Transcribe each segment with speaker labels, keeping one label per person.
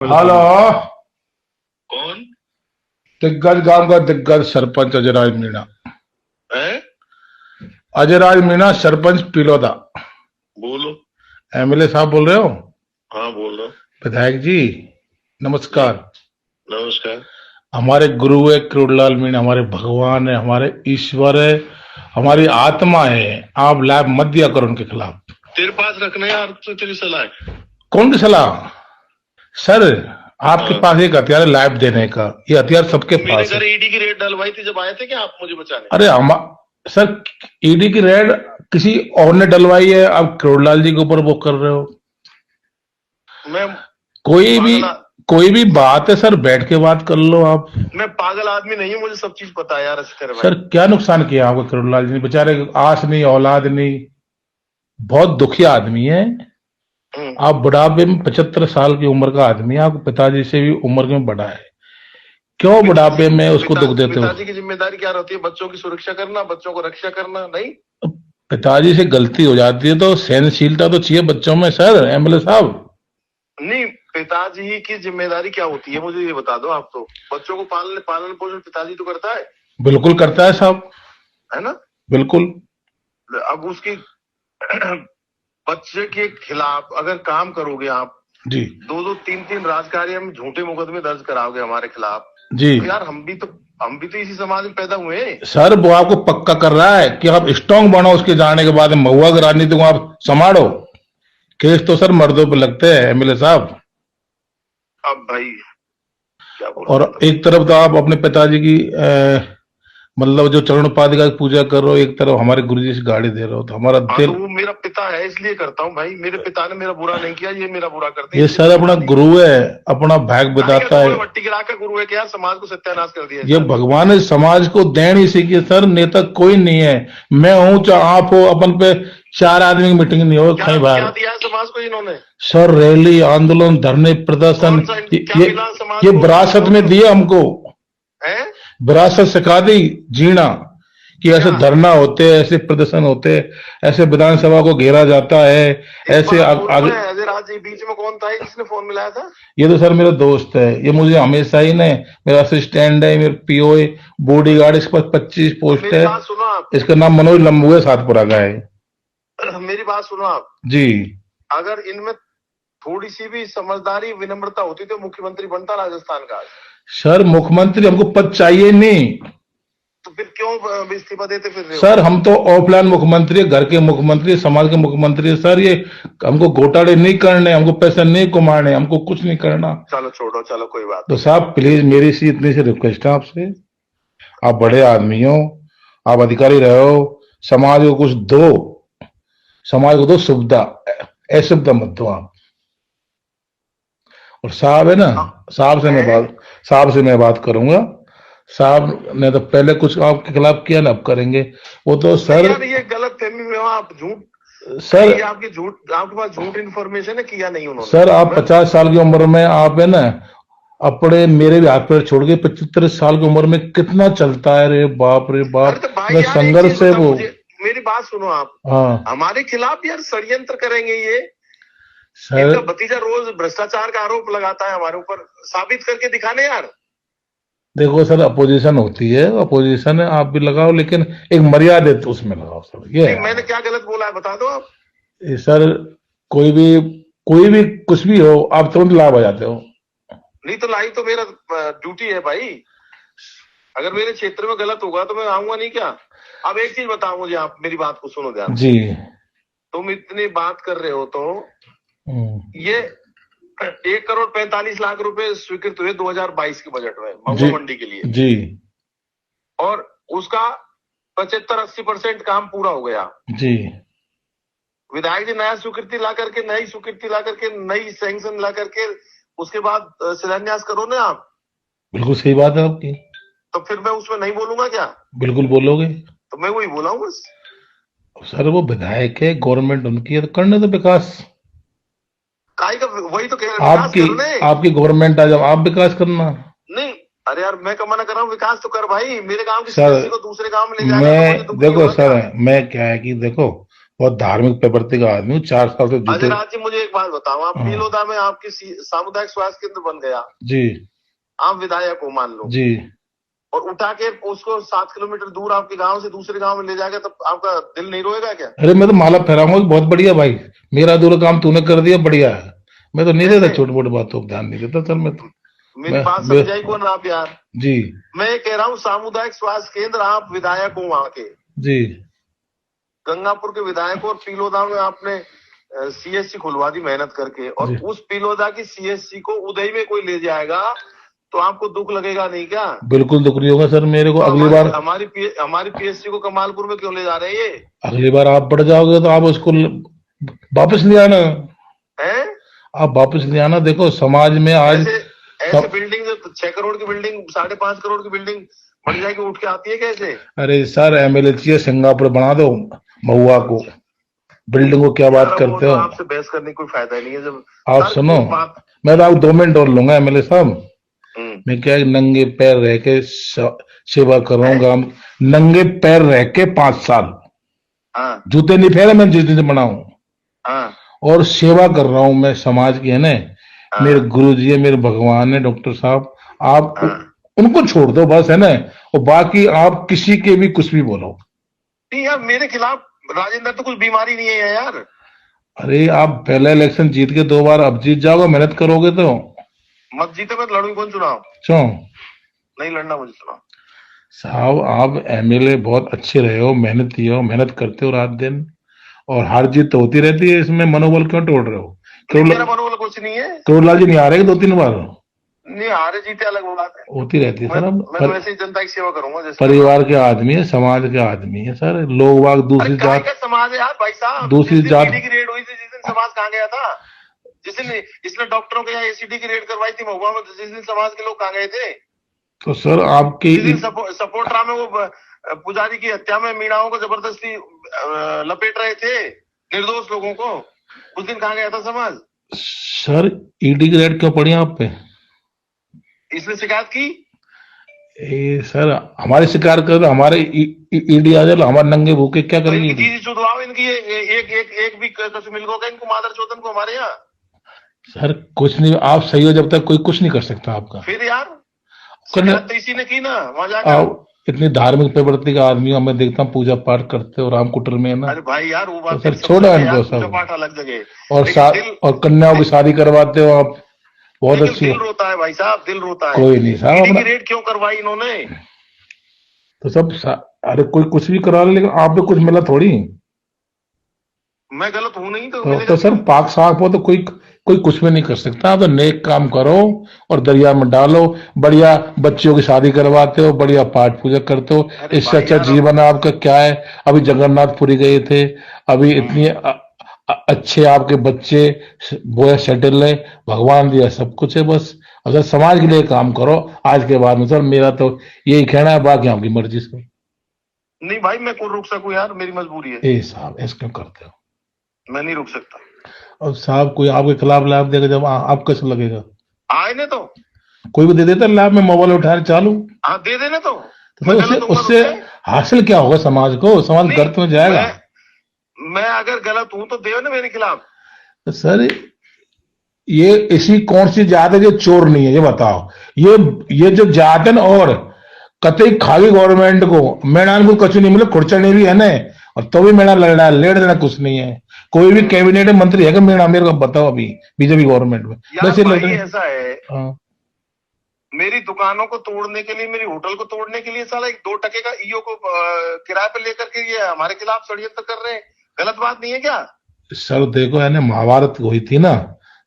Speaker 1: Hello.
Speaker 2: कौन
Speaker 1: दिग्गज गांव का दिग्गज सरपंच अजयराज मीणा।
Speaker 2: है?
Speaker 1: अजयराज मीणा सरपंच पिलोदा।
Speaker 2: बोलो।
Speaker 1: एमएलए साहब बोल रहे हो?
Speaker 2: हाँ, बोल रहा हूँ।
Speaker 1: विधायक जी
Speaker 2: जी,
Speaker 1: नमस्कार।
Speaker 2: नमस्कार।
Speaker 1: हमारे गुरु है क्रोड़लाल मीणा, हमारे भगवान है, हमारे ईश्वर है, हमारी आत्मा है। आप लाइव मत दिया करो उनके खिलाफ।
Speaker 2: तेरे पास रखना यार, तो तेरी सलाह है।
Speaker 1: कौन की सलाह? सर आपके
Speaker 2: हाँ,
Speaker 1: पास एक हथियार है लाइव देने का। ये हथियार
Speaker 2: तो
Speaker 1: सबके
Speaker 2: मेरे
Speaker 1: पास है।
Speaker 2: घर ईडी की रेड डलवाई थी जब आए थे क्या आप मुझे बचाने?
Speaker 1: अरे हम सर ईडी की रेड किसी और ने डलवाई है, आप क्रोड़लाल जी के ऊपर वो कर रहे हो।
Speaker 2: मैं
Speaker 1: कोई भी
Speaker 2: पागल
Speaker 1: कोई भी बात है सर, बैठ के बात कर लो आप।
Speaker 2: मैं पागल आदमी नहीं हूँ, मुझे सब चीज पता है यार अस्कर भाई।
Speaker 1: सर क्या नुकसान किया आपको करुणलाल जी ने? बेचारे आस नहीं, औलाद नहीं, बहुत दुखी आदमी है।
Speaker 2: हम्म,
Speaker 1: आप बुढ़ापे में 75 साल की उम्र का आदमी है, आपके पिताजी से भी उम्र में बड़ा है। क्यों
Speaker 2: पिताजी
Speaker 1: बुढ़ापे में उसको दुख देते हो?
Speaker 2: पिताजी की जिम्मेदारी क्या रहती है? बच्चों की सुरक्षा करना, बच्चों को रक्षा करना, नहीं?
Speaker 1: पिताजी से गलती हो जाती है तो सहनशीलता तो चाहिए बच्चों में सर, एमएलए साहब।
Speaker 2: नहीं, पिताजी की जिम्मेदारी क्या होती है मुझे ये बता दो। आप तो बच्चों को पालन पोषण पिताजी तो करता है
Speaker 1: बिल्कुल करता है साहब,
Speaker 2: है ना?
Speaker 1: बिल्कुल।
Speaker 2: अब उसकी बच्चे के खिलाफ अगर काम करोगे आप,
Speaker 1: जी
Speaker 2: दो दो तीन तीन राजकार्य में झूठे मुकदमे दर्ज कराओगे हमारे खिलाफ,
Speaker 1: जी
Speaker 2: तो यार हम भी तो इसी समाज में पैदा हुए हैं।
Speaker 1: सर, वो आपको पक्का कर रहा है कि आप स्ट्रांग बनो, उसके जाने के बाद महुआ की राजनीति को आप संभालो। केस तो सर मर्दों पे लगते हैं एमएलए साहब।
Speaker 2: अब भाई क्या
Speaker 1: और
Speaker 2: बोलूं
Speaker 1: एक तरफ तो आप अपने पिताजी की मतलब जो चरण पादुका की पूजा कर रहे हो, एक तरफ हमारे गुरु जी से गाड़ी दे रहे हो, तो हमारा
Speaker 2: हाँ, तो
Speaker 1: दिल।
Speaker 2: वो मेरा पिता है इसलिए करता हूँ भाई। मेरे पिता ने मेरा बुरा नहीं किया, ये मेरा बुरा करते हैं
Speaker 1: ये
Speaker 2: इसलिए
Speaker 1: सर
Speaker 2: मुझे
Speaker 1: अपना
Speaker 2: बुरा नहीं
Speaker 1: गुरु
Speaker 2: किया।
Speaker 1: है, अपना भाग
Speaker 2: काहे का
Speaker 1: बताता
Speaker 2: गुरु
Speaker 1: है।
Speaker 2: है? मट्टी गिरा का गुरु है क्या? समाज को सत्यानाश कर दिया है
Speaker 1: ये
Speaker 2: सर।
Speaker 1: भगवान ने समाज को देन ही सीखी सर, नेता कोई नहीं है। मैं हूं चाहे आप हो, अपन पे 4 आदमी की मीटिंग नहीं हो
Speaker 2: क्या
Speaker 1: कहीं बाहर।
Speaker 2: क्या दिया है समाज को इन्होंने?
Speaker 1: सर रैली, आंदोलन, धरने, प्रदर्शन,
Speaker 2: कौन सा
Speaker 1: ये
Speaker 2: क्या
Speaker 1: ये,
Speaker 2: मिला समाज
Speaker 1: ये
Speaker 2: को?
Speaker 1: विरासत में दिए हमको।
Speaker 2: है
Speaker 1: विरासत सिखा दी जीना, कि ऐसे
Speaker 2: क्या?
Speaker 1: धरना होते हैं, ऐसे प्रदर्शन होते हैं, ऐसे विधानसभा को घेरा जाता है,
Speaker 2: एक
Speaker 1: ऐसे
Speaker 2: बात बोलूं
Speaker 1: आगे।
Speaker 2: मैं, अजय राज जी बीच में कौन था ये जिसने फोन मिलाया था?
Speaker 1: ये तो सर मेरा दोस्त है, ये मुझे हमेशा ही ने, मेरा असिस्टेंट है, मेरा पीओ, बॉडीगार्ड, इसके पास 25
Speaker 2: तो
Speaker 1: पोस्ट
Speaker 2: मेरी
Speaker 1: है।
Speaker 2: बात सुनो आप।
Speaker 1: इसका नाम मनोज लंबू है, सातपुरा का है।
Speaker 2: मेरी बात सुनो आप।
Speaker 1: जी
Speaker 2: अगर इनमें थोड़ी सी भी समझदारी विनम्रता होती तो मुख्यमंत्री बनता राजस्थान का आज।
Speaker 1: सर, मुख्यमंत्री हमको पद चाहिए नहीं।
Speaker 2: तो फिर क्यों इस्तीफा देते फिर रहे हो?
Speaker 1: सर हम तो ऑफलाइन मुख्यमंत्री, घर के मुख्यमंत्री, समाज के मुख्यमंत्री। सर ये हमको घोटाले नहीं करने, हमको पैसा नहीं कमाने, हमको कुछ नहीं करना।
Speaker 2: चलो छोड़ो, चलो कोई बात
Speaker 1: तो
Speaker 2: नहीं।
Speaker 1: साहब प्लीज मेरी सी इतनी सी रिक्वेस्ट है आपसे, आप बड़े आदमी हो, आप अधिकारी रहे हो, समाज को कुछ दो, समाज को दो सुविधा, असुविधा मत दो आप। और साहब है ना, साहब से मैं बात करूंगा। साहब ने तो पहले कुछ आपके खिलाफ किया ना, अब करेंगे वो तो
Speaker 2: नहीं
Speaker 1: सर।
Speaker 2: यार, ये गलत फहमी में हो आप। झूठ
Speaker 1: सर
Speaker 2: ये आपकी झूठ, आपके पास झूठ इन्फॉर्मेशन है, किया नहीं उन्होंने।
Speaker 1: सर आप 50 साल की उम्र में आप है ना, अपने मेरे भी हाथ पैर छोड़ के 75 साल की उम्र में कितना चलता है, रे बाप रे बाप।
Speaker 2: अरे तो भाई
Speaker 1: मैं
Speaker 2: यार एक चीज
Speaker 1: संघर्ष है
Speaker 2: बता
Speaker 1: वो।
Speaker 2: मुझे, मेरी बात सुनो आप।
Speaker 1: हाँ
Speaker 2: हमारे खिलाफ यार षड्यंत्र करेंगे ये।
Speaker 1: सर,
Speaker 2: इनका भतीजा रोज भ्रष्टाचार का आरोप लगाता है हमारे ऊपर। साबित करके दिखाने यार।
Speaker 1: देखो सर, अपोजिशन होती है, अपोजिशन है, आप भी लगाओ, लेकिन एक मर्यादा तो उसमें लगाओ सर, ये
Speaker 2: नहीं,
Speaker 1: है।
Speaker 2: मैंने क्या गलत बोला है बता दो आप।
Speaker 1: ये सर कोई भी कोई भी कुछ भी हो, आप तुरंत लाभ आ जाते हो।
Speaker 2: नहीं तो लाई तो मेरा ड्यूटी है भाई। अगर मेरे क्षेत्र में गलत होगा तो मैं आऊंगा नहीं क्या? अब एक चीज बताओ मुझे, आप मेरी बात को सुनो ध्यान से।
Speaker 1: जी
Speaker 2: तुम इतनी बात कर रहे हो तो
Speaker 1: हम्म,
Speaker 2: ये 1,45,00,000 रुपए स्वीकृत हुए 2022 के बजट में
Speaker 1: जी
Speaker 2: महुआ मंडी के लिए,
Speaker 1: जी
Speaker 2: और उसका 75-80% काम पूरा हो गया।
Speaker 1: जी
Speaker 2: विधायक जी नया स्वीकृति ला करके, नई स्वीकृति ला करके, नई सैंक्शन ला करके उसके बाद शिलान्यास करो ना आप।
Speaker 1: बिल्कुल सही बात है आपकी।
Speaker 2: तो फिर मैं उसमें नहीं बोलूंगा क्या?
Speaker 1: बिल्कुल बोलोगे।
Speaker 2: तो मैं वही बोला हूँ बस।
Speaker 1: सर वो विधायक है, गवर्नमेंट उनकी है, तो करने दो विकास।
Speaker 2: काई का वही तो कह रहे हैं, विकास
Speaker 1: आपकी
Speaker 2: करने।
Speaker 1: आपकी गवर्नमेंट आ, जब आप विकास करना।
Speaker 2: नहीं, अरे यार मैं कमाना कर रहा हूँ, विकास तो कर भाई। मेरे गांव की
Speaker 1: सर
Speaker 2: सदस्य को दूसरे गांव में ले जाएगा तो मुझे
Speaker 1: मैं
Speaker 2: दुख नहीं
Speaker 1: देखो
Speaker 2: होगा क्या?
Speaker 1: सर, मैं क्या है कि देखो, बहुत धार्मिक प्रवृत्ति का आदमी हूँ, 4 साल से
Speaker 2: अजय
Speaker 1: जूते।
Speaker 2: राज जी, मुझे एक बात बताओ, आप
Speaker 1: हाँ।
Speaker 2: पीलोदा में आपकी सामुदायिक स्वास्थ्य केंद्र बन गया,
Speaker 1: जी
Speaker 2: आप विधायक हो मान लो,
Speaker 1: जी।
Speaker 2: और उठा के उसको 7 किलोमीटर दूर आपके गांव से दूसरे गांव में ले जाएगा, तब आपका दिल नहीं रोएगा क्या?
Speaker 1: अरे मैं तो माला फहराऊंगा कि बहुत बढ़िया भाई, मेरा अधूरा काम तूने कर दिया, बढ़िया है। मैं तो नहीं देता,
Speaker 2: कैसे?
Speaker 1: छोटी मोटी बातों पर ध्यान नहीं देता। चल मैं तो
Speaker 2: मेरी बात
Speaker 1: मैं
Speaker 2: समझाई कौन आप यार?
Speaker 1: जी
Speaker 2: मैं ये कह रहा हूँ सामुदायिक स्वास्थ्य केंद्र, आप विधायक हो वहां के,
Speaker 1: जी
Speaker 2: गंगापुर के विधायक हो, और पीलोदा में आपने सीएससी खुलवा दी मेहनत करके, और
Speaker 1: जी।
Speaker 2: उस पीलोदा की सीएससी को उदय में कोई ले जाएगा तो आपको दुख लगेगा नहीं क्या?
Speaker 1: बिल्कुल दुख नहीं होगा सर मेरे को।
Speaker 2: तो
Speaker 1: अगली बार,
Speaker 2: हमारी पीएससी को कमालपुर में क्यों ले जा रहे हैं ये?
Speaker 1: अगली बार आप बढ़ जाओगे तो आप उसको वापस ले आना,
Speaker 2: हैं?
Speaker 1: आप वापस ले आना। देखो समाज में आज
Speaker 2: ऐसे ऐसे बिल्डिंग जो 6 करोड़ की बिल्डिंग, 5.5 करोड़ की बिल्डिंग बन जाएगी, उठ के आती है कैसे?
Speaker 1: अरे सर एमएलए चाहिए सिंगापुर बना दो महुआ को, बिल्डिंग को क्या बात
Speaker 2: यार, वो
Speaker 1: करते
Speaker 2: तो
Speaker 1: हो
Speaker 2: आपसे बहस करने की कोई फायदा ही नहीं है जब
Speaker 1: आप।
Speaker 2: सर
Speaker 1: सुनो,
Speaker 2: एक बात।
Speaker 1: मैं तो आपको 2 मिनट और लूंगा एमएलए साहब।
Speaker 2: हम्म,
Speaker 1: मैं क्या नंगे पैर रह के सेवा कर रहा हूँ गांव, नंगे पैर रह के 5 साल,
Speaker 2: हाँ
Speaker 1: जूते नहीं फेरे मैं जिस दिन से बना हूँ,
Speaker 2: हाँ
Speaker 1: और सेवा कर रहा हूँ मैं समाज की, है ना।
Speaker 2: हाँ,
Speaker 1: मेरे गुरु जी है, मेरे भगवान है डॉक्टर साहब, आप
Speaker 2: हाँ।
Speaker 1: उनको छोड़ दो बस, है ना। और बाकी आप किसी के भी कुछ भी बोलो।
Speaker 2: नहीं यार, मेरे खिलाफ राजेंद्र तो कुछ बीमारी नहीं है यार।
Speaker 1: अरे आप पहले इलेक्शन जीत के 2 बार अब जीत जाओगे, मेहनत करोगे तो।
Speaker 2: मत जीते, मैं लड़ू कौन चुनाव?
Speaker 1: क्यों
Speaker 2: नहीं लड़ना मुझे चुनाव।
Speaker 1: साहब, आप एमएलए बहुत अच्छे रहे हो, मेहनती हो, मेहनत करते हो रात दिन, और हार जीत तो होती रहती है, इसमें मनोबल क्यों तोड़ रहे हो?
Speaker 2: नहीं, मेरा मनोबल कुछ नहीं है।
Speaker 1: करोड़लाल जी नहीं आ रहे 2-3 बार?
Speaker 2: नहीं, हारे जीते अलग बात है।
Speaker 1: होती रहती है सर। अब
Speaker 2: मैं तो वैसे ही जनता की सेवा करूंगा जैसे।
Speaker 1: परिवार के आदमी है, समाज के आदमी है सर। लोग वाग
Speaker 2: अरे
Speaker 1: दूसरी
Speaker 2: काय
Speaker 1: जात,
Speaker 2: का समाज है यार भाई साहब?
Speaker 1: दूसरी
Speaker 2: जिस दिन
Speaker 1: जात।
Speaker 2: ईडी की रेड हुई थी, जिस दिन समाज कहाँ गया था? जिस दिन इसने डॉक्टरों के यहाँ एसीडी की रेड करवाई थी महुआ में, जिस दिन समाज के लोग कहाँ गए थे?
Speaker 1: तो सर आपकी
Speaker 2: जिस दिन सपोर्टरा में वो पुजारी की हत्या में मीणाओं को जबरदस्ती लपेट रहे थे, निर्दोष लोगों को, उस दिन कहाँ गया था समाज?
Speaker 1: सर ईडी की रेड क्यों पड़ी आप पे?
Speaker 2: इसने शिकायत की?
Speaker 1: सर हमारे शिकार कर, हमारे ईडी आ जाए, हमारे नंगे भूखे क्या
Speaker 2: तो
Speaker 1: करेंगे
Speaker 2: इनकी
Speaker 1: ईडी?
Speaker 2: चीज चुदवाओ, इनकी एक भी कसम मिल होगा इनको, मादर चौधन को हमारे यहाँ।
Speaker 1: सर कुछ नहीं, आप सही हो जब तक कोई कुछ नहीं कर सकता आपका।
Speaker 2: फिर यार
Speaker 1: करने
Speaker 2: शिकायत तो इसी ने की ना वहां जाकर।
Speaker 1: आप इतनी धार्मिक प्रवृत्ति का आदमी हो, मैं देखता हूँ पूजा पाठ करते हो रामकुटर में, है ना।
Speaker 2: अरे भाई यार, वो
Speaker 1: तो
Speaker 2: बात
Speaker 1: सर
Speaker 2: सब
Speaker 1: छोड़ो
Speaker 2: सही है
Speaker 1: इनको
Speaker 2: यार, पूजा
Speaker 1: सब,
Speaker 2: पाठ अलग जगह,
Speaker 1: और
Speaker 2: लेकिन दिल,
Speaker 1: और कन्याओं की शादी करवाते हो आप, बहुत
Speaker 2: लेकिन
Speaker 1: अच्छी।
Speaker 2: दिल रोता है भाई साहब, दिल रोता है।
Speaker 1: कोई नहीं साहब,
Speaker 2: ईडी
Speaker 1: अपना
Speaker 2: की रेड क्यों करवाई इन्होंने?
Speaker 1: तो सब अरे कोई कुछ भी करा ले, लेकिन आप पे कुछ मिला थोड़ी।
Speaker 2: मैं गलत हूं नहीं तो
Speaker 1: तो
Speaker 2: मिलेगा
Speaker 1: सर
Speaker 2: क्यों?
Speaker 1: पाक साफ हो तो कोई कोई कुछ भी नहीं कर सकता। आप तो नेक काम करो और दरिया में डालो, बढ़िया बच्चियों की शादी करवाते हो, बढ़िया पाठ पूजा करते हो,
Speaker 2: अरे
Speaker 1: इससे
Speaker 2: भाई
Speaker 1: अच्छा
Speaker 2: यार,
Speaker 1: जीवन आपका क्या है? अभी जगन्नाथपुरी गए थे, अभी इतनी अच्छे आपके बच्चे, बोया सेटल है, भगवान दिया सब कुछ है, बस अगर समाज के लिए काम करो आज के बाद में। सर मेरा तो यही कहना है, बाकी आपकी मर्जी से।
Speaker 2: नहीं भाई, मैं कौन रोक सकूं यार, मेरी मजबूरी है।
Speaker 1: ए साहब ऐसे क्यों करते हो?
Speaker 2: मैं नहीं रोक सकता।
Speaker 1: और साहब कोई आपके खिलाफ लाभ देगा जब आप कैसे लगेगा?
Speaker 2: आए ने तो
Speaker 1: कोई भी दे देता लाभ में, मोबाइल उठाए चालू।
Speaker 2: हाँ, दे देने तो।
Speaker 1: तो
Speaker 2: मैं
Speaker 1: सर
Speaker 2: गलत हूंगा तो
Speaker 1: उससे
Speaker 2: उससे?
Speaker 1: हासिल क्या होगा समाज को? समाज
Speaker 2: नहीं,
Speaker 1: गर्त में जाएगा।
Speaker 2: मैं अगर गलत हूं तो दे ना मेरे खिलाफ।
Speaker 1: तो सर ये ऐसी कौन सी जात है जो चोर नहीं है, ये बताओ। ये जो जात है ना, और कतई खाली गवर्नमेंट को मैदान को कछु नहीं मिले, खुर्चने भी है ना, और तो भी मेरा लड़ रहा है, लेट देना कुछ नहीं है। कोई भी कैबिनेट मंत्री है कि मेरा, मेरे को बताओ अभी बीजेपी गवर्नमेंट में?
Speaker 2: यार
Speaker 1: बस ये लड़
Speaker 2: भाई
Speaker 1: रहे हैं।
Speaker 2: ऐसा है,
Speaker 1: हाँ।
Speaker 2: मेरी दुकानों को तोड़ने के लिए, मेरी होटल को तोड़ने के लिए साला 1-2 टके का ईओ को किराए पे लेकर के ये हमारे खिलाफ षड्यंत्र कर रहे हैं। गलत बात नहीं है क्या?
Speaker 1: सर देखो है ना, महाभारत हुई थी ना,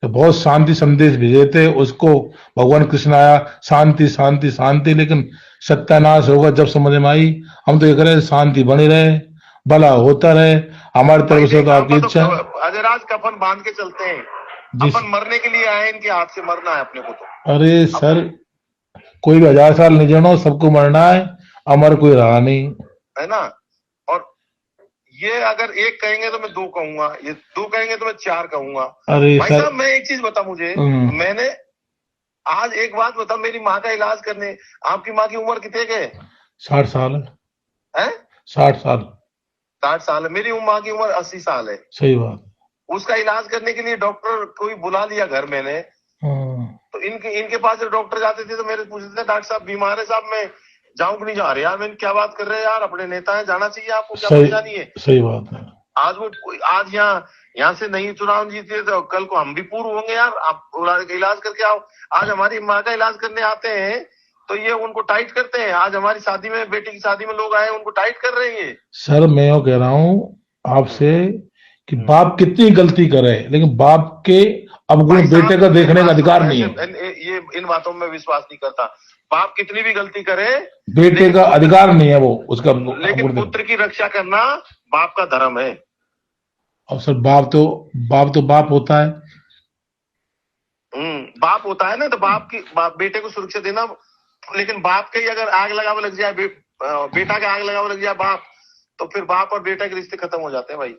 Speaker 1: तो बहुत शांति संदेश भेजे थे उसको, भगवान कृष्ण आया, शांति शांति शांति, लेकिन सत्यानाश होगा जब समझ में आई। हम तो ये कह रहे हैं शांति बनी रहे, भला होता रहे, हमारी तरफ से तो आपकी इच्छा है।
Speaker 2: अजय राज कफन बांध के चलते हैं, अपन मरने के लिए आए, इनके हाथ से मरना है अपने को तो।
Speaker 1: अरे सर कोई भी 1000 साल नहीं जीना, सबको मरना है, अमर कोई रहा नहीं,
Speaker 2: है ना। और ये अगर एक कहेंगे तो मैं 2 कहूंगा, ये 2 कहेंगे तो मैं 4 कहूंगा।
Speaker 1: अरे
Speaker 2: भाई
Speaker 1: सर
Speaker 2: साहब, मैं एक चीज बता मुझे, मैंने आज एक बात बता, मेरी माँ का इलाज करने, आपकी माँ की उम्र कितने के?
Speaker 1: 60 साल
Speaker 2: है?
Speaker 1: 60 साल।
Speaker 2: 60 साल है, मेरी माँ की उम्र 80 साल है।
Speaker 1: सही बात।
Speaker 2: उसका इलाज करने के लिए डॉक्टर कोई बुला लिया घर मैंने,
Speaker 1: हाँ,
Speaker 2: तो इनके इनके पास जब डॉक्टर जाते थे तो मेरे पूछते थे, डॉक्टर साहब बीमार है साहब, मैं जाऊं कि नहीं जा रहे? यार मैंने क्या बात कर रहे हैं यार, अपने नेता है, जाना चाहिए आपको, क्या
Speaker 1: सही
Speaker 2: परेशानी है?
Speaker 1: सही बात है।
Speaker 2: आज वो आज यहाँ से नहीं चुनाव जीते तो कल को हम भी पूर्व होंगे यार, आप इलाज करके आओ। आज हमारी माँ का इलाज करने आते हैं तो ये उनको टाइट करते हैं। आज हमारी शादी में, बेटी की शादी में लोग आए, उनको टाइट कर रहे हैं ये।
Speaker 1: सर मैं यो कह रहा हूं आपसे कि बाप कितनी गलती करे, लेकिन बाप के अवगुण
Speaker 2: भाई
Speaker 1: बेटे
Speaker 2: साहब
Speaker 1: का
Speaker 2: मेरी
Speaker 1: देखने का
Speaker 2: बात सुनो,
Speaker 1: अधिकार नहीं है।
Speaker 2: ये इन बातों में विश्वास नहीं करता। बाप कितनी भी गलती करे,
Speaker 1: बेटे
Speaker 2: लेकिन
Speaker 1: का अधिकार नहीं है वो उसका
Speaker 2: लेकिन
Speaker 1: अवगुण।
Speaker 2: पुत्र की रक्षा करना बाप का धर्म है।
Speaker 1: और सर बाप तो बाप होता है।
Speaker 2: बाप होता है ना, तो बेटे को सुरक्षा देना। लेकिन बाप के ही अगर आग लगावे लग जाए, बेटा के आग लगावे लग जाए बाप, तो फिर बाप और बेटा के रिश्ते खत्म हो जाते हैं भाई।